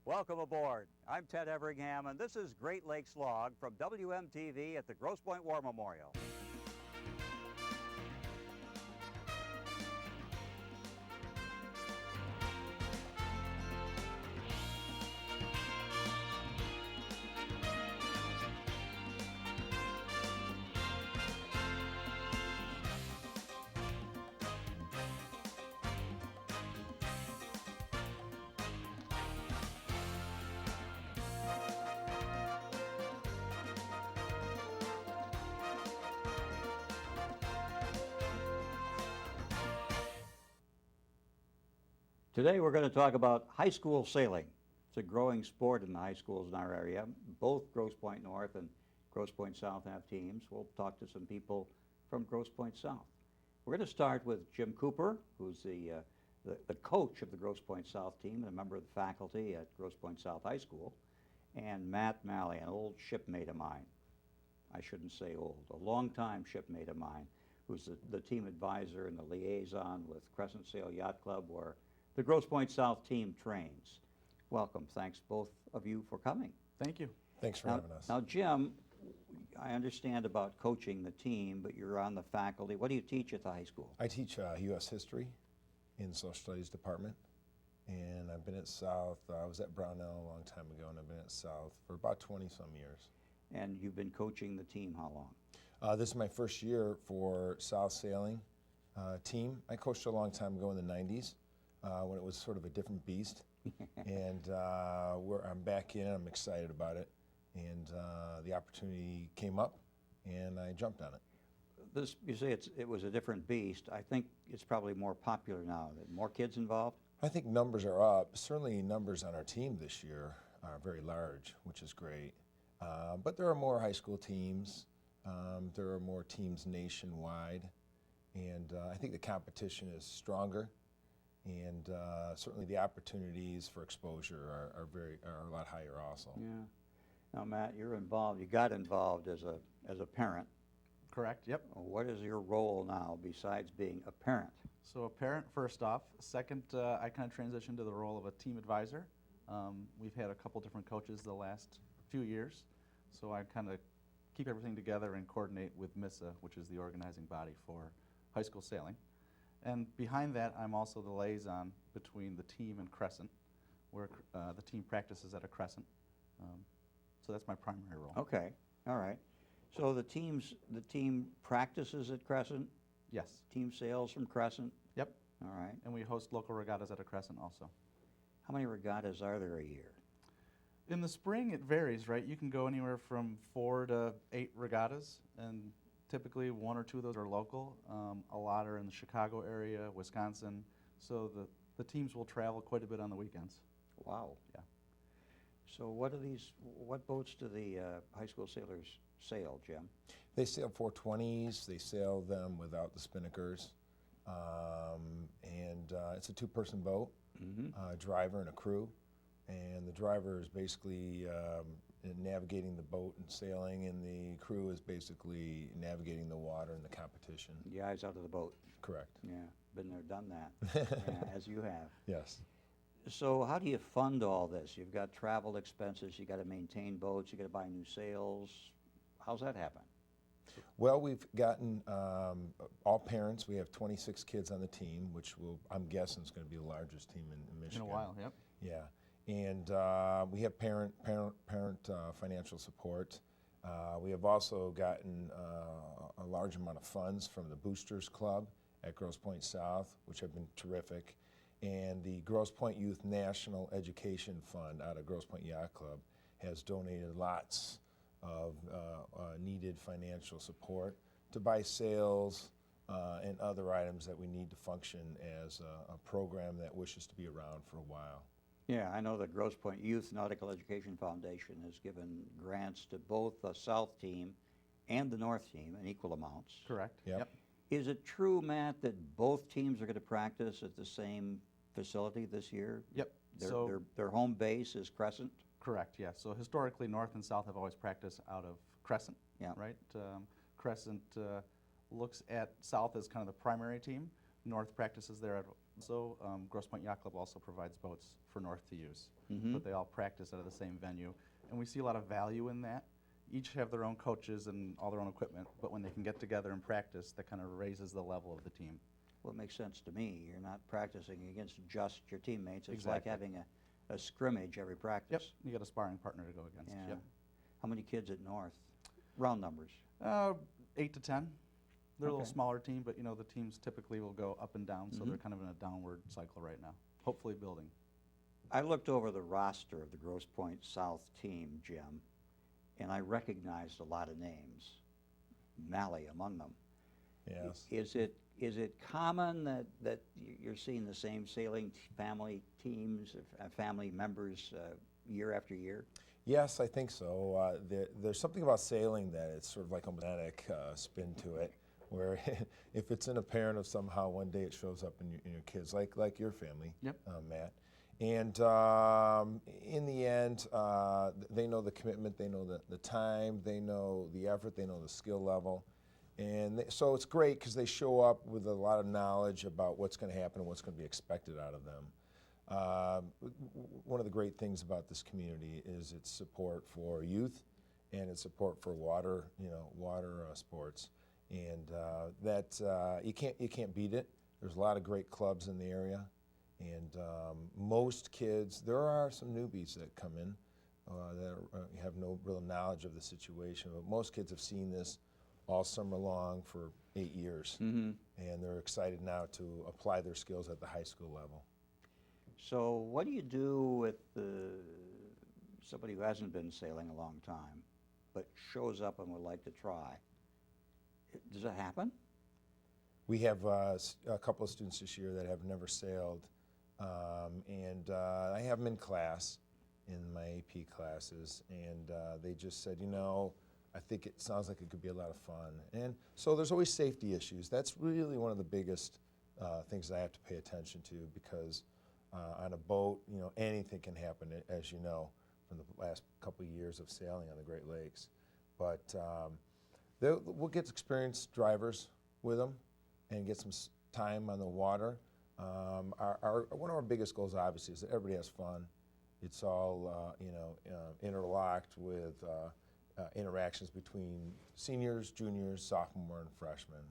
Welcome aboard. I'm Ted Everingham, and this is Great Lakes Log from WMTV at the Grosse Pointe War Memorial. Today we're going to talk about high school sailing. It's a growing sport in the high schools in our area. Both Grosse Pointe North and Grosse Pointe South have teams. We'll talk to some people from Grosse Pointe South. We're going to start with Jim Cooper, who's the coach of the Grosse Pointe South team and a member of the faculty at Grosse Pointe South High School, and Matt Malley, an old shipmate of mine. I shouldn't say old, a longtime shipmate of mine, who's the team advisor and the liaison with Crescent Sail Yacht Club, where the Grosse Pointe South team trains. Welcome. Thanks both of you for coming. Thank you. Thanks for having us. Now, Jim, I understand about coaching the team, but you're on the faculty. What do you teach at the high school? I teach U.S. history in the social studies department, and I've been at South. I was at Brownell a long time ago, and I've been at South for about 20-some years. And you've been coaching the team how long? This is my first year for South Sailing team. I coached a long time ago in the 90s when it was sort of a different beast. And I'm back in, I'm excited about it. And the opportunity came up, and I jumped on it. You say it was a different beast. I think it's probably more popular now. More kids involved? I think numbers are up. Certainly numbers on our team this year are very large, which is great. But there are more high school teams. There are more teams nationwide. And I think the competition is stronger. And certainly the opportunities for exposure are a lot higher also. Yeah. Now, Matt, you're involved. You got involved as a parent. Correct, yep. What is your role now besides being a parent? So a parent first off. Second, I kind of transitioned to the role of a team advisor. We've had a couple different coaches the last few years, so I kind of keep everything together and coordinate with MISA, which is the organizing body for high school sailing. And behind that, I'm also the liaison between the team and Crescent, where the team practices at a Crescent. So that's my primary role. Okay, all right. So the team practices at Crescent? Yes. Team sails from Crescent? Yep. All right. And we host local regattas at a Crescent also. How many regattas are there a year? In the spring, it varies, right? You can go anywhere from 4 to 8 regattas, and typically 1 or 2 of those are local. A lot are in the Chicago area, Wisconsin, so the teams will travel quite a bit on the weekends. Wow. Yeah. So what boats do the high school sailors sail, Jim? They sail 420s. They sail them without the spinnakers. And it's a 2-person boat, a driver and a crew. And the driver is basically navigating the boat and sailing, and the crew is basically navigating the water and the competition. The eyes out of the boat. Correct. Yeah, been there, done that, yeah, as you have. Yes. So how do you fund all this? You've got travel expenses, you got to maintain boats, you got to buy new sails. How's that happen? Well, we've gotten all parents. We have 26 kids on the team, which I'm guessing is going to be the largest team in Michigan. In a while, yep. Yeah. And we have parent financial support. We have also gotten a large amount of funds from the Boosters Club at Grosse Pointe South, which have been terrific, and the Grosse Pointe Youth National Education Fund out of Grosse Pointe Yacht Club has donated lots of needed financial support to buy sails and other items that we need to function as a program that wishes to be around for a while. Yeah, I know the Grosse Pointe Youth Nautical Education Foundation has given grants to both the South team and the North team in equal amounts. Correct. Yep. Is it true, Matt, that both teams are going to practice at the same facility this year? Yep. Their home base is Crescent? Correct, yeah. So historically, North and South have always practiced out of Crescent, Yeah. right? Crescent looks at South as kind of the primary team, North practices there. Also, Grosse Pointe Yacht Club also provides boats for North to use, Mhm. but they all practice out of the same venue, and we see a lot of value in that. Each have their own coaches and all their own equipment, but when they can get together and practice, that kind of raises the level of the team. Well, it makes sense to me. You're not practicing against just your teammates. It's like Exactly. having a scrimmage every Yep, practice. you got a sparring partner to go against. Yeah. Yep. How many kids at North? Round numbers. 8 to 10. They're a little Okay. smaller team, but the teams typically will go up and down, so Mhm. they're kind of in a downward cycle right now. Hopefully building. I looked over the roster of the Grosse Pointe South team, Jim, and I recognized a lot of names, Malley among them. Yes. Is it common that you're seeing the same sailing family teams, family members year after year? Yes, I think so. There's something about sailing that it's sort of like a magnetic spin to it, where if it's in a parent of somehow one day it shows up in your kids, like your family, Yep. Matt. And in the end, they know the commitment, they know the time, they know the effort, they know the skill level. And so it's great because they show up with a lot of knowledge about what's going to happen and what's going to be expected out of them. One of the great things about this community is its support for youth and its support for water sports, and that you can't beat it. There's a lot of great clubs in the area, and most kids. There are some newbies that come in that have no real knowledge of the situation, but most kids have seen this all summer long for 8 years, Mm-hmm. and they're excited now to apply their skills at the high school level. So what do you do with somebody who hasn't been sailing a long time, but shows up and would like to try? Does that happen? We have a couple of students this year that have never sailed, and I have them in class, in my AP classes, and they just said, I think it sounds like it could be a lot of fun. And so there's always safety issues. That's really one of the biggest things that I have to pay attention to, because on a boat, anything can happen, as you know, from the last couple of years of sailing on the Great Lakes. But we'll get experienced drivers with them and get some time on the water. One of our biggest goals, obviously, is that everybody has fun. It's all interlocked with interactions between seniors, juniors, sophomore, and freshmen.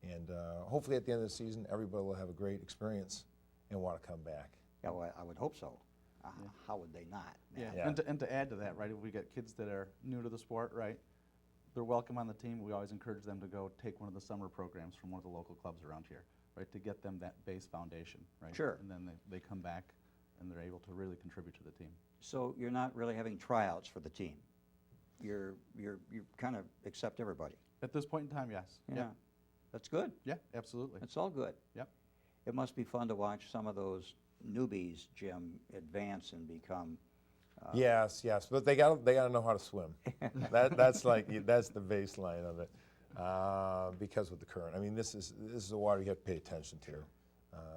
And hopefully at the end of the season, everybody will have a great experience and want to come back. Yeah, well, I would hope so. Yeah. How would they not? Yeah. Yeah. And to add to that, right, if we get kids that are new to the sport, right, they're welcome on the team. We always encourage them to go take one of the summer programs from one of the local clubs around here, right, to get them that base foundation, right? Sure. And then they come back and they're able to really contribute to the team. So you're not really having tryouts for the team. You kind of accept everybody. At this point in time, yes. Yeah. Yep. That's good. Yeah, absolutely. That's all good. Yep. It must be fun to watch some of those newbies, Jim, advance and become. Yes, but they got to know how to swim. That's the baseline of it, because with the current. I mean, this is the water you have to pay attention to,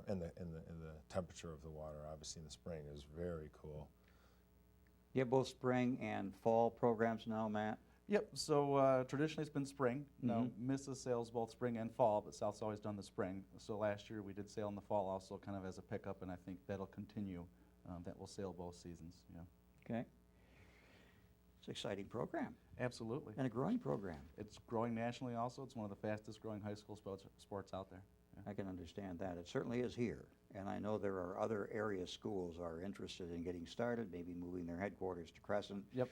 and the temperature of the water, obviously in the spring, is very cool. You have both spring and fall programs now, Matt? Yep, so traditionally it's been spring. No, Mhm. Mrs. sails both spring and fall, but South's always done the spring. So last year we did sail in the fall also kind of as a pickup, and I think that'll continue. That will sail both seasons, yeah. Okay. It's an exciting program Absolutely. and a growing program. It's growing nationally also. It's one of the fastest growing high school sports out there. Yeah. I can understand that. It certainly is here. And I know there are other area schools are interested in getting started, maybe moving their headquarters to Crescent. Yep.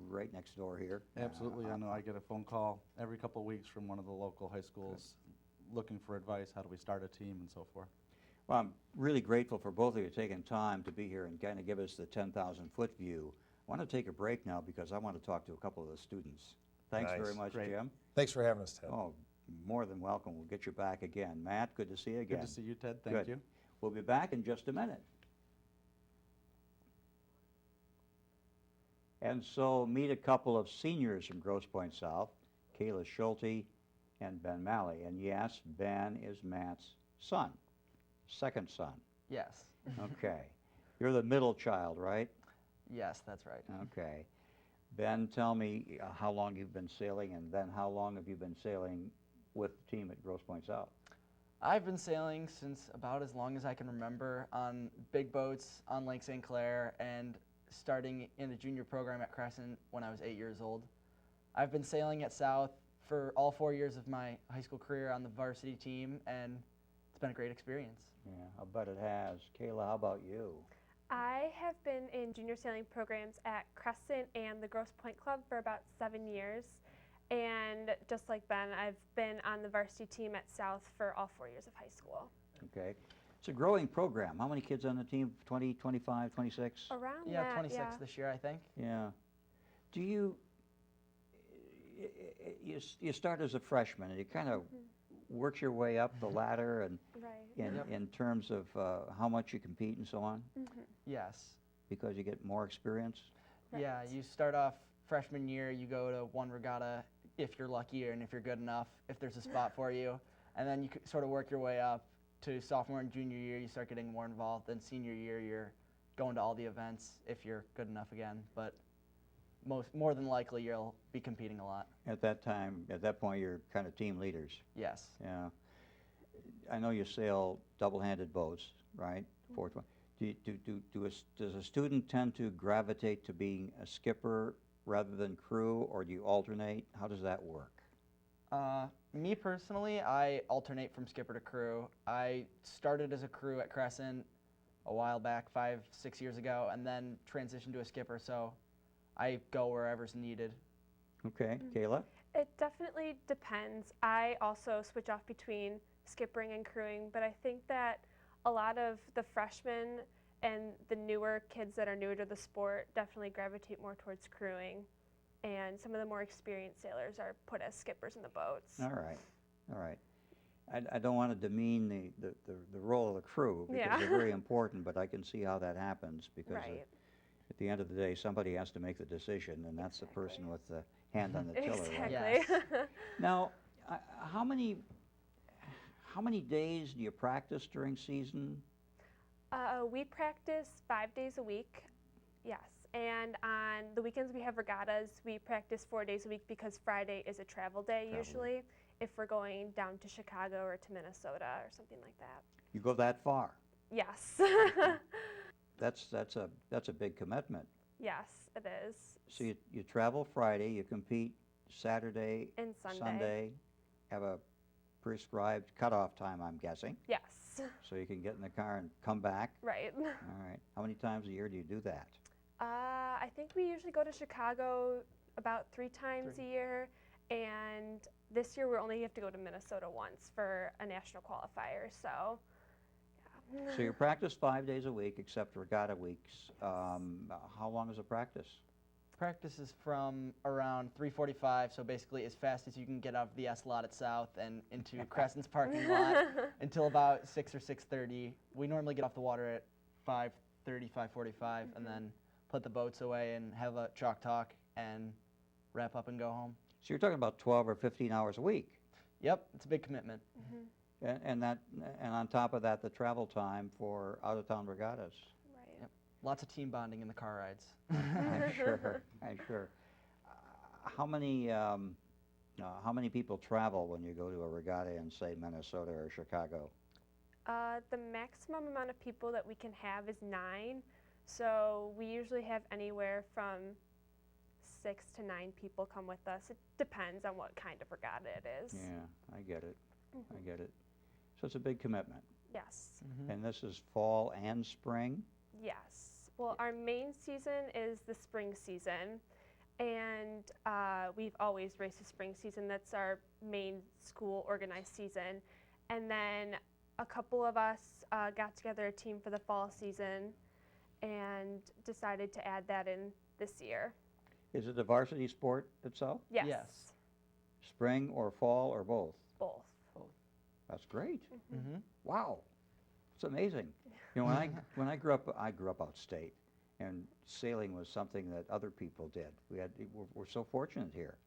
Right next door here. Absolutely. I know I get a phone call every couple of weeks from one of the local high schools looking for advice. How do we start a team and so forth? Well, I'm really grateful for both of you taking time to be here and kind of give us the 10,000-foot view. I want to take a break now because I want to talk to a couple of the students. Thanks Nice. very much, Great. Jim. Thanks for having us, Ted. Oh, more than welcome. We'll get you back again. Matt, good to see you again. Good to see you, Ted. Thank Good. you. We'll be back in just a minute. And so meet a couple of seniors from Grosse Pointe South, Kayla Schulte and Ben Malley. And yes, Ben is Matt's son, second son. Yes. Okay. You're the middle child, right? Yes, that's right. Okay. Ben, tell me how long you've been sailing, and then how long have you been sailing with the team at Grosse Pointe South? I've been sailing since about as long as I can remember on big boats on Lake St. Clair and starting in the junior program at Crescent when I was 8 years old. I've been sailing at South for all 4 years of my high school career on the varsity team, and it's been a great experience. Yeah, I'll bet it has. Kayla, how about you? I have been in junior sailing programs at Crescent and the Grosse Pointe Club for about 7 years. And just like Ben, I've been on the varsity team at South for all 4 years of high school. Okay. It's a growing program. How many kids on the team? 20, 25, 26? Around Yeah, that, 26 yeah. this year, I think. Yeah. Do you, you start as a freshman and you kind of work your way up the ladder and Right. in terms of how much you compete and so on, Yes. because you get more experience? Right. Yeah, you start off freshman year, you go to one regatta if you're lucky and if you're good enough, if there's a spot for you. And then you sort of work your way up to sophomore and junior year, you start getting more involved. Then senior year, you're going to all the events if you're good enough again. But more than likely, you'll be competing a lot. At that time, at that point, you're kind of team leaders. Yes. Yeah. I know you sail double-handed boats, right? 420. Does a student tend to gravitate to being a skipper rather than crew, or do you alternate? How does that work? Me personally, I alternate from skipper to crew. I started as a crew at Crescent a while back, 5, 6 years ago, and then transitioned to a skipper, so I go wherever's needed. Okay, Kayla? It definitely depends. I also switch off between skippering and crewing, but I think that a lot of the freshmen and the newer kids that are newer to the sport definitely gravitate more towards crewing, and some of the more experienced sailors are put as skippers in the boats. All right, all right. I don't want to demean the role of the crew because Yeah. they're very important, but I can see how that happens because Right. at the end of the day, somebody has to make the decision, and that's the person with the hand on the tiller, right? Exactly. Yes. Now, how many days do you practice during season? We practice 5 days a week, yes. And on the weekends we have regattas. We practice 4 days a week because Friday is a travel day Travel. usually if we're going down to Chicago or to Minnesota or something like that. You go that far? Yes. That's a big commitment. Yes, it is. So you travel Friday, you compete Saturday, And Sunday. have a prescribed cutoff time, I'm guessing, Yes. so you can get in the car and come back. Right. All right. How many times a year do you do that? I think we usually go to Chicago about 3 times a year, and this year we only have to go to Minnesota once for a national qualifier, so yeah. So you practice 5 days a week, except regatta weeks. How long is a practice? Practice is from around 3:45, so basically as fast as you can get out of the S lot at South and into Crescent's parking lot until about 6 or 6:30. We normally get off the water at 5:30, 5:45, and then put the boats away and have a chalk talk and wrap up and go home. So you're talking about 12 or 15 hours a week. Yep, it's a big commitment. And on top of that, the travel time for out-of-town regattas. Right. Yep. Lots of team bonding in the car rides. I'm sure. I'm sure. How many people travel when you go to a regatta in, say, Minnesota or Chicago? The maximum amount of people that we can have is 9, so we usually have anywhere from 6 to 9 people come with us. It depends on what kind of regatta it is. Yeah, I get it. I get it. So it's a big commitment. Yes. And this is fall and spring? Yes. Well, our main season is the spring season, and we've always raced the spring season. That's our main school organized season. And then a couple of us got together a team for the fall season and decided to add that in this year. Is it a varsity sport itself? Yes. Yes. Spring or fall or both? Both. That's great. Mm-hmm. Wow, it's amazing. You know, when I grew up outstate, and sailing was something that other people did. We're so fortunate here.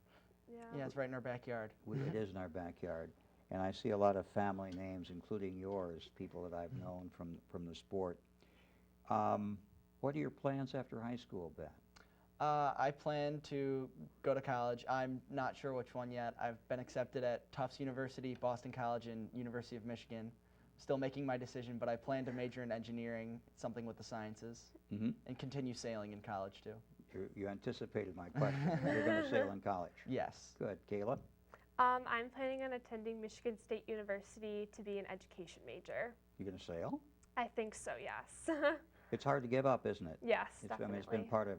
Yeah, it's right in our backyard. It is in our backyard, and I see a lot of family names, including yours, people that I've known from the sport. What are your plans after high school, Ben? I plan to go to college. I'm not sure which one yet. I've been accepted at Tufts University, Boston College, and University of Michigan. Still making my decision, but I plan to major in engineering, something with the sciences, Mm-hmm. and continue sailing in college too. You anticipated my question. You're going to sail in college. Yes. Good. Kayla? I'm planning on attending Michigan State University to be an education major. You going to sail? I think so, yes. It's hard to give up, isn't it? Yes, I definitely. mean, it's been part of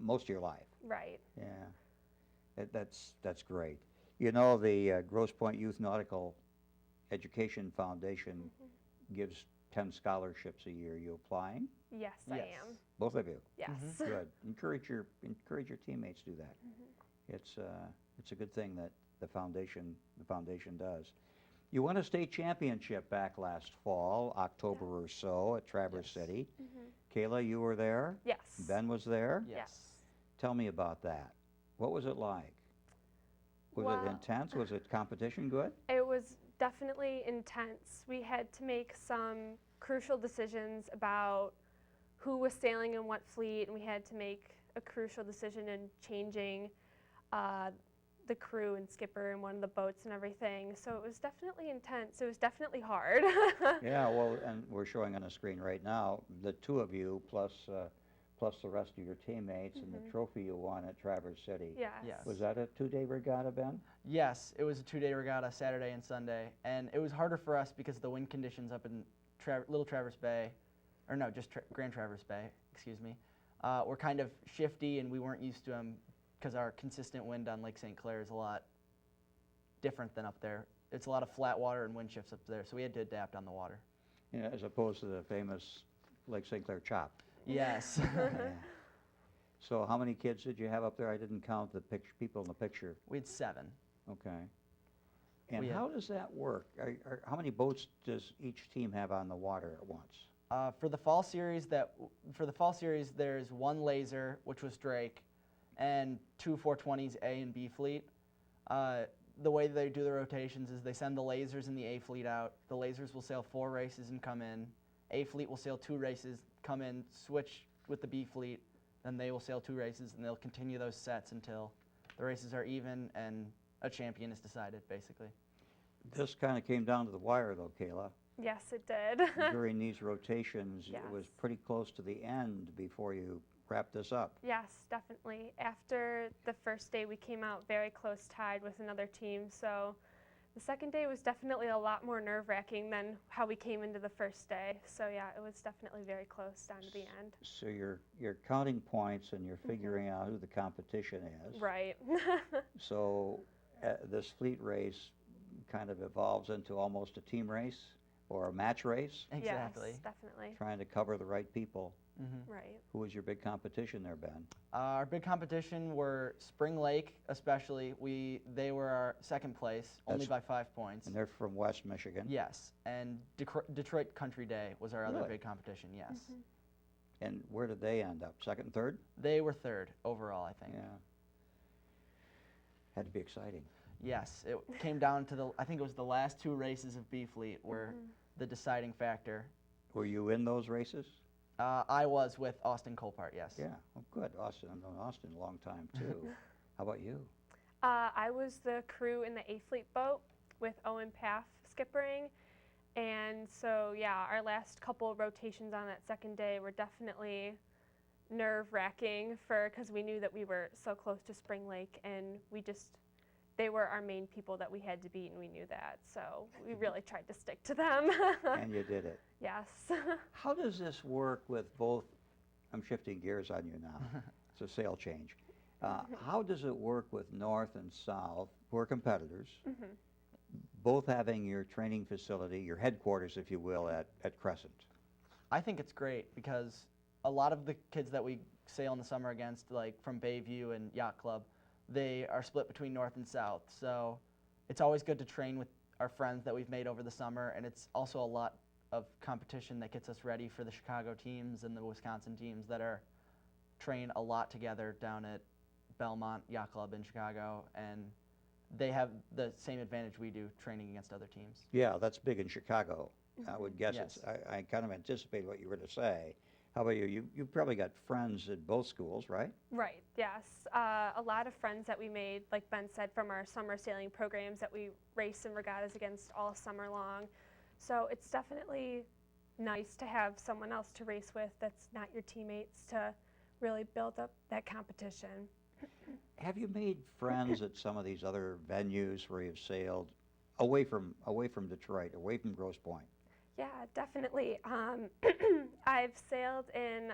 most of your life. Right. Yeah. That's great. You know, the Grosse Pointe Youth Nautical Education Foundation gives 10 scholarships a year. You applying? Yes, Yes. I am. Both of you? Yes. Good. Encourage your teammates to do that. It's a good thing that the foundation does. You won a state championship back last fall, October or so, at Traverse Yes. City. Kayla, you were there. Yes. Ben was there. Yes. Tell me about that. What was it like? Was Well- it intense? Was it competition good? It was definitely intense. We had to make some crucial decisions about who was sailing in what fleet, and we had to make a crucial decision in changing the crew and skipper in one of the boats and everything. So it was definitely intense. It was definitely hard. Yeah, well, and we're showing on the screen right now, the two of you plus the rest of your teammates and the trophy you won at Traverse City. Yes. Yes. Was that a 2-day regatta, Ben? Yes, it was a 2-day regatta, Saturday and Sunday, and it was harder for us because of the wind conditions up in Little Traverse Bay, or no, just Grand Traverse Bay, excuse me, were kind of shifty, and we weren't used to them because our consistent wind on Lake St. Clair is a lot different than up there. It's a lot of flat water and wind shifts up there, so we had to adapt on the water. Yeah, as opposed to the famous Lake St. Clair chop. Yes. Yeah. So how many kids did you have up there? I didn't count the people in the picture. We had 7. Okay. And We had- how does that work? How many boats does each team have on the water at once? For the fall series, there's 1 laser, which was Drake, and 2 420s A and B fleet. The way they do the rotations is they send the lasers in the A fleet out. The lasers will sail 4 races and come in. A fleet will sail 2 races, come in, switch with the B fleet, then they will sail 2 races, and they'll continue those sets until the races are even and a champion is decided, basically. This kind of came down to the wire, though, Kayla. Yes, it did. During these rotations, it was Yes. pretty close to the end before you wrapped this up. Yes, definitely. After the first day, we came out very close tied with another team. So the second day was definitely a lot more nerve-wracking than how we came into the first day. So yeah, it was definitely very close down to the end. So you're counting points and you're figuring out who the competition is. Right. So this fleet race kind of evolves into almost a team race or a match race, Exactly. Yes, definitely. trying to cover the right people. Right. Who was your big competition there, Ben? Our big competition were Spring Lake, especially. They were our second place, only That's- by 5 points. And they're from West Michigan. Yes, and Detroit Country Day was our other Really? big competition, yes. And where did they end up? Second and third? They were 3rd overall, I think. Yeah. Had to be exciting. Yes, it came down to I think it was the last 2 races of B Fleet were the deciding factor. Were you in those races? I was with Austin Colpart, yes. Yeah. Oh, good. Austin. I've known Austin a long time, too. How about you? I was the crew in the A Fleet boat with Owen Paff skippering. And so, yeah, our last couple of rotations on that second day were definitely nerve-wracking because we knew that we were so close to Spring Lake, and they were our main people that we had to beat, and we knew that. So we really tried to stick to them. And you did it. Yes. How does this work with both? I'm shifting gears on you now. It's a sail change. How does it work with North and South, who are competitors, both having your training facility, your headquarters, if you will, at Crescent? I think it's great because a lot of the kids that we sail in the summer against, like from Bayview and Yacht Club, they are split between North and South. So it's always good to train with our friends that we've made over the summer, and it's also a lot of competition that gets us ready for the Chicago teams and the Wisconsin teams that are train a lot together down at Belmont Yacht Club in Chicago, and they have the same advantage we do training against other teams. Yeah, that's big in Chicago. I would guess Yes. I kind of anticipated what you were to say. How about you? You've probably got friends at both schools, right? Right, yes. A lot of friends that we made, like Ben said, from our summer sailing programs that we race and regattas against all summer long. So it's definitely nice to have someone else to race with that's not your teammates to really build up that competition. Have you made friends at some of these other venues where you've sailed away from Detroit, away from Grosse Pointe? Yeah, definitely. I've sailed in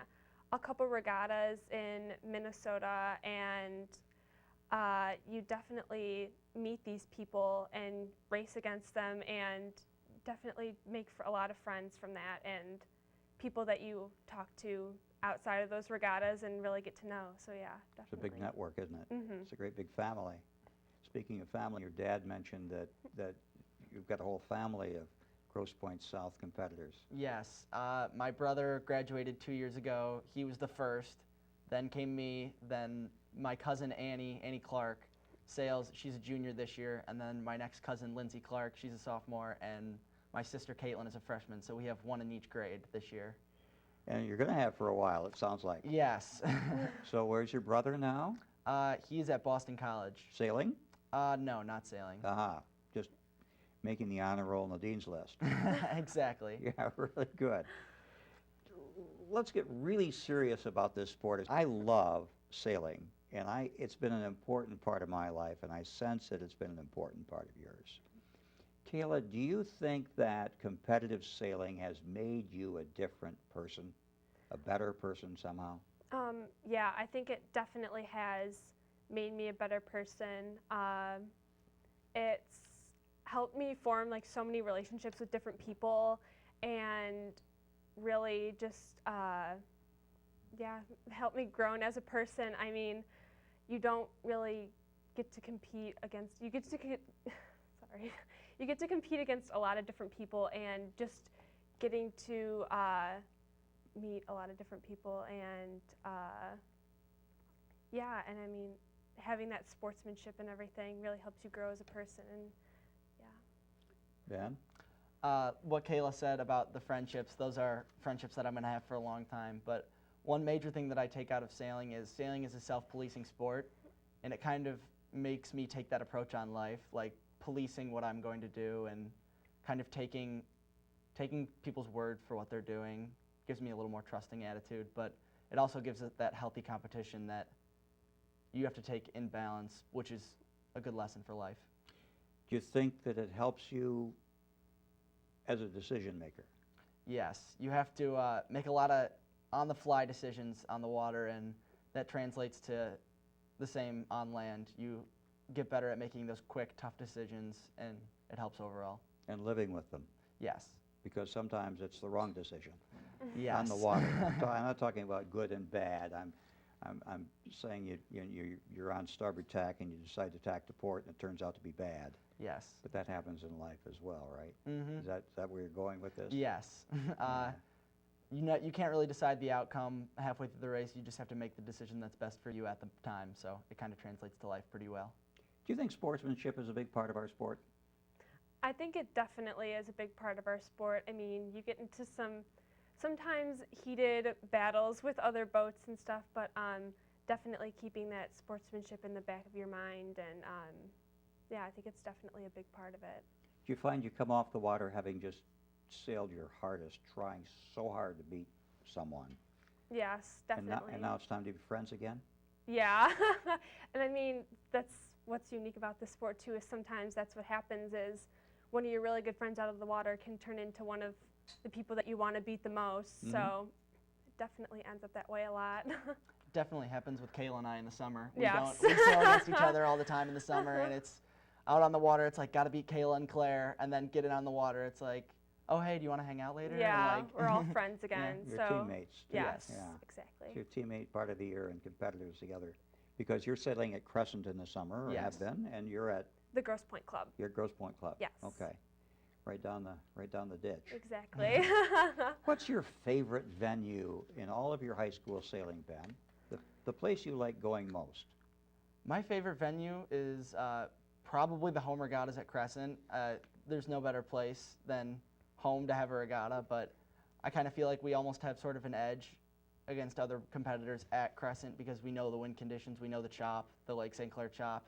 a couple regattas in Minnesota, and you definitely meet these people and race against them, and definitely make a lot of friends from that, and people that you talk to outside of those regattas and really get to know. So yeah, It's a definitely. big network, isn't it? Mhm. It's a great big family. Speaking of family, your dad mentioned that you've got a whole family of Grosse Pointe South competitors. Yes, my brother graduated 2 years ago. He was the first. Then came me. Then my cousin Annie Clark, sails. She's a junior this year. And then my next cousin Lindsay Clark, she's a sophomore, and my sister Caitlin is a freshman. So we have one in each grade this year. And you're going to have for a while, it sounds like. Yes. So where's your brother now? He's at Boston College. Sailing? No, not sailing. Aha, just making the honor roll on the dean's list. Exactly. Yeah, really good. Let's get really serious about this sport. I love sailing, and it's been an important part of my life, and I sense that it's been an important part of yours. Kayla, do you think that competitive sailing has made you a different person, a better person somehow? Yeah, I think it definitely has made me a better person. It's helped me form like so many relationships with different people, and really just helped me grow as a person. I mean, you don't really get to compete against, you get to sorry, you get to compete against a lot of different people, and just getting to meet a lot of different people, and yeah, and I mean, having that sportsmanship and everything really helps you grow as a person. And Ben? What Kayla said about the friendships, those are friendships that I'm going to have for a long time. But one major thing that I take out of sailing is a self-policing sport, and it kind of makes me take that approach on life, like policing what I'm going to do and kind of taking people's word for what they're doing. Gives me a little more trusting attitude, but it also gives it that healthy competition that you have to take in balance, which is a good lesson for life. Do you think that it helps you as a decision maker? Yes, you have to make a lot of on-the-fly decisions on the water, and that translates to the same on land. You get better at making those quick, tough decisions, and it helps overall. And living with them, Yes. because sometimes it's the wrong decision Yes. on the water. I'm not talking about good and bad. I'm saying you're on starboard tack and you decide to tack to port and it turns out to be bad. Yes. But that happens in life as well, right? Mm-hmm. Is that where you're going with this? Yes. You can't really decide the outcome halfway through the race. You just have to make the decision that's best for you at the time. So it kind of translates to life pretty well. Do you think sportsmanship is a big part of our sport? I think it definitely is a big part of our sport. I mean, you get into sometimes heated battles with other boats and stuff, but definitely keeping that sportsmanship in the back of your mind, and yeah, I think it's definitely a big part of it. Do you find you come off the water having just sailed your hardest, trying so hard to beat someone, Yes, definitely. and now it's time to be friends again? Yeah, and I mean, that's what's unique about this sport too, is sometimes that's what happens, is one of your really good friends out of the water can turn into one of the people that you want to beat the most. Mhm. So it definitely ends up that way a lot. Definitely happens with Kayla and I in the summer. Yes. We sail against each other all the time in the summer, and it's out on the water. It's like, gotta beat Kayla and Claire, and then get it on the water. It's like, oh hey, do you want to hang out later? Yeah, And like, we're all friends again. Your so teammates. Too. yes, Yeah. exactly. It's your teammate part of the year and competitors together. Because you're sailing at Crescent in the summer, or Yes. have been, and you're at The Grosse Pointe Club. your Grosse Pointe Club. Yes. Okay. Right down the ditch. Exactly. What's your favorite venue in all of your high school sailing, Ben? The place you like going most? my favorite venue is probably the home regattas at Crescent. There's no better place than home to have a regatta, but I kind of feel like we almost have sort of an edge against other competitors at Crescent because we know the wind conditions, we know the chop, the Lake St. Clair chop.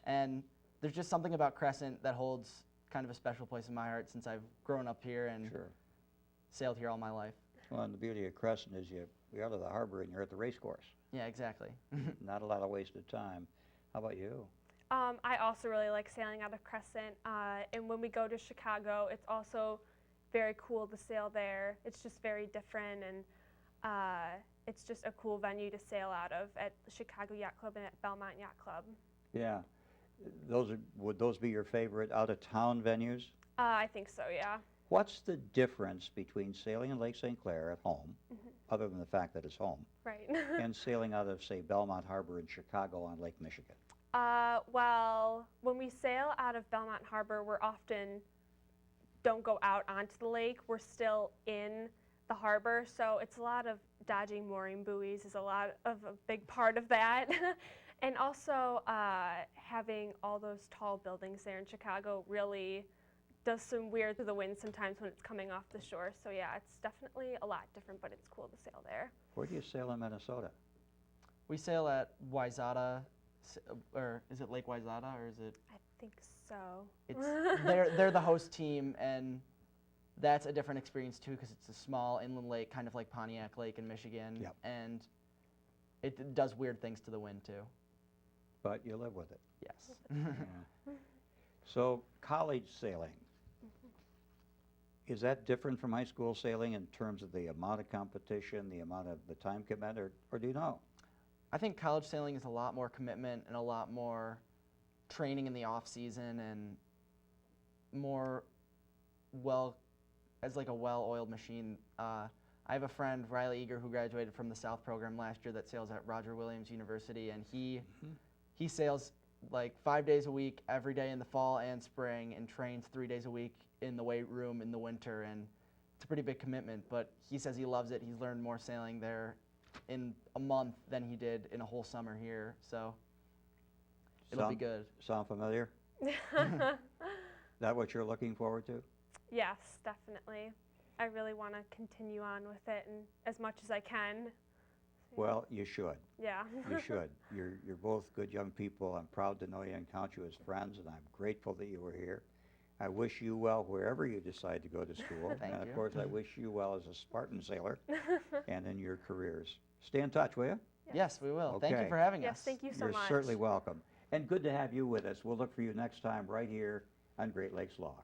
And there's just something about Crescent that holds kind of a special place in my heart since I've grown up here and Sure. sailed here all my life. Well, and the beauty of Crescent is you're out of the harbor and you're at the race course. Yeah, exactly. Not a lot of wasted time. How about you? I also really like sailing out of Crescent, and when we go to Chicago, it's also very cool to sail there. It's just very different, and it's just a cool venue to sail out of at the Chicago Yacht Club and at Belmont Yacht Club. Yeah. Would those be your favorite out-of-town venues? I think so, yeah. What's the difference between sailing in Lake St. Clair at home, other than the fact that it's home, Right. and sailing out of, say, Belmont Harbor in Chicago on Lake Michigan? Well, when we sail out of Belmont Harbor, we're often don't go out onto the lake. We're still in the harbor, so it's a lot of dodging mooring buoys is a big part of that. And also having all those tall buildings there in Chicago really does some weird to the wind sometimes when it's coming off the shore. So yeah, it's definitely a lot different, but it's cool to sail there. Where do you sail in Minnesota? We sail at Wayzata, or is it Lake Wayzata, or is it? I think so. It's they're the host team, and that's a different experience too because it's a small inland lake, kind of like Pontiac Lake in Michigan, Yep. and it does weird things to the wind too. But you live with it. Yes. Yeah. So college sailing, is that different from high school sailing in terms of the amount of competition, the amount of the time commitment, or do you know? I think college sailing is a lot more commitment and a lot more training in the off season and more as like a well-oiled machine. I have a friend, Riley Eager, who graduated from the South program last year that sails at Roger Williams University, and he sails like 5 days a week every day in the fall and spring and trains 3 days a week in the weight room in the winter, and it's a pretty big commitment, but he says he loves it. He's learned more sailing there in a month than he did in a whole summer here, so it'll be good. Sound familiar? That what you're looking forward to? Yes, definitely. I really want to continue on with it and as much as I can. Well, you should. Yeah. You should. You're both good young people. I'm proud to know you and count you as friends, and I'm grateful that you were here. I wish you well wherever you decide to go to school. Thank and of you. course, I wish you well as a Spartan sailor and in your careers. Stay in touch, will you? Yes, we will. Thank you Okay. for having Yes, us. thank you so You're much. certainly welcome. And good to have you with us. We'll look for you next time right here on Great Lakes Law.